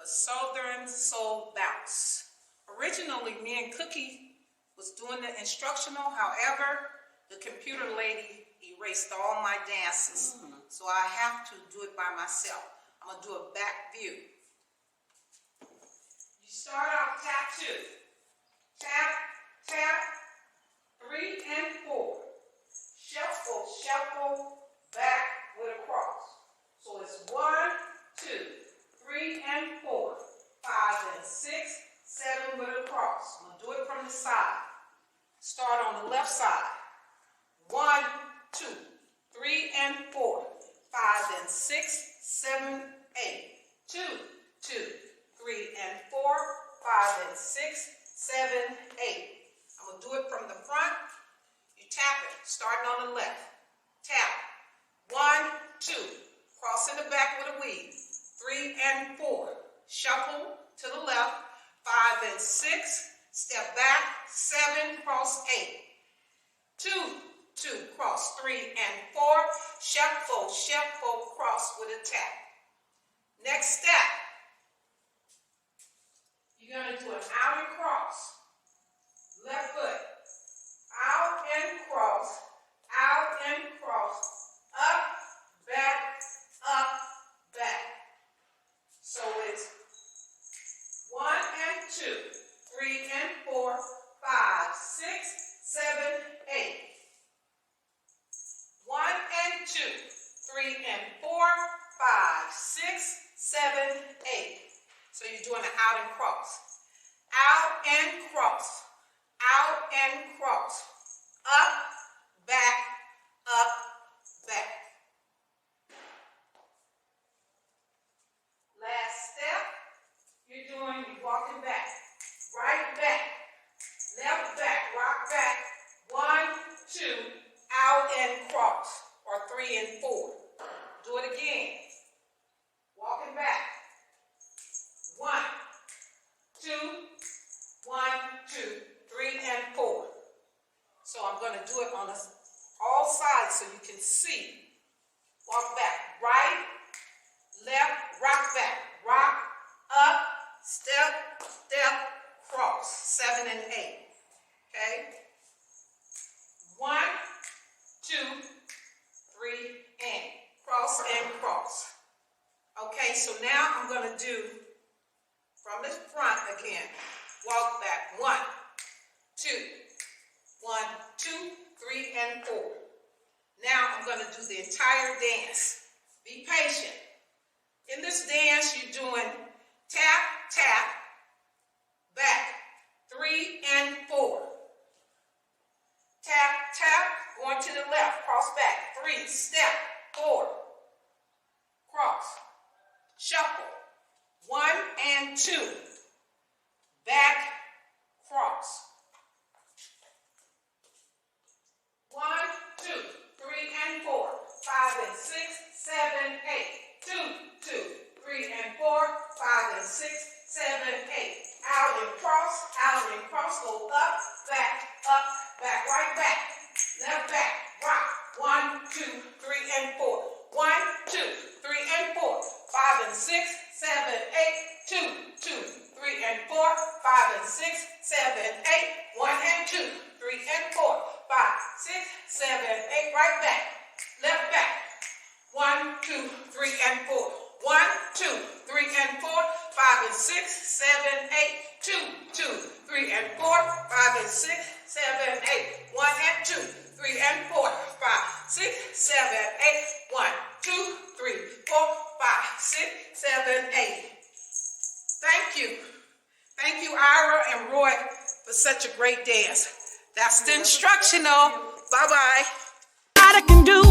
the Southern Soul Bounce. Originally, me and Cookie was doing the instructional. However, the computer lady erased all my dances. So I have to do it by myself. I'm going to do a back view. You start off tap 2. Tap, tap, 3 and 4. Shuffle, shuffle, back with a cross. So it's 1, 2, 3 and 4, 5 and 6, 7 with a cross. I'm going to do it from the side. Start on the left side. 1, 2, 3 and 4, 5 and 6, 7, 8. 2, 2, 3 and 4, 5 and 6, 7, 8. I'm going to do it from the front. You tap it, starting on the left. Tap. 1, 2. Cross in the back with a weave. 3 and 4. Shuffle to the left. 5 and 6. Step back. 7. Cross 8. 2, 2. Cross 3 and 4. Shuffle, shuffle, cross with a tap. Next step. You're going to do an out and cross. Left foot. Out and cross. Out and cross. Up, back, up, back. So it's 1 and 2, 3 and 4, 5, 6, 7, 8. 1 and 2, 3 and 4, 5, 6, 7, 8. So you're doing an out and cross. Out and cross. Out and cross. Up, back, up, back. Last step, you're walking back. Right back. Left back. Rock back. 1, 2, out and cross. Or 3 and 4. Do it again. Walking back. 1, 2, 1, 2, 3 and 4. So I'm going to do it on all sides so you can see. Walk back. Right, left, rock back. Rock, up, step, step, cross. 7 and 8. Okay? 1, 2, 3, and cross and cross. Okay, so now I'm going to do from the front again. Walk back. 1, 2, 1, 2, 3, and 4. Now I'm going to do the entire dance. Be patient. In this dance, you're doing tap, tap, back, 3 and 4. Tap, tap, going to the left, cross back, 3, step, 4, cross, shuffle, 1 and 2, back, cross. 1, 2, 3 and 4, 5 and 6, 7, 8. 2, 2, 3 and 4, 5 and 6, 7, 8. Out and cross, go up, back, right back, left back, rock. 1, 2, 3 and 4. 1, 2, 3 and 4, 5 and 6, 7, 8. 2, 2, 3 and 4, 5 and 6, 7, 8. 1 and 2, 3 and 4, 5, 6, 7, 8. Right back, left back. 1, 2, 3 and 4. 1, 2, 3 and 4, 5 and 6, 7, 8. 2, 2, 3 and 4, 5 and 6, 7, 8. 1 and 2, 3 and 4, 5, 6, 7, 8. 1, 2, 3, 4, 5, 6, 7, 8. Thank you. Thank you, Ira and Roy, for such a great dance. That's the instructional. Bye-bye. I can do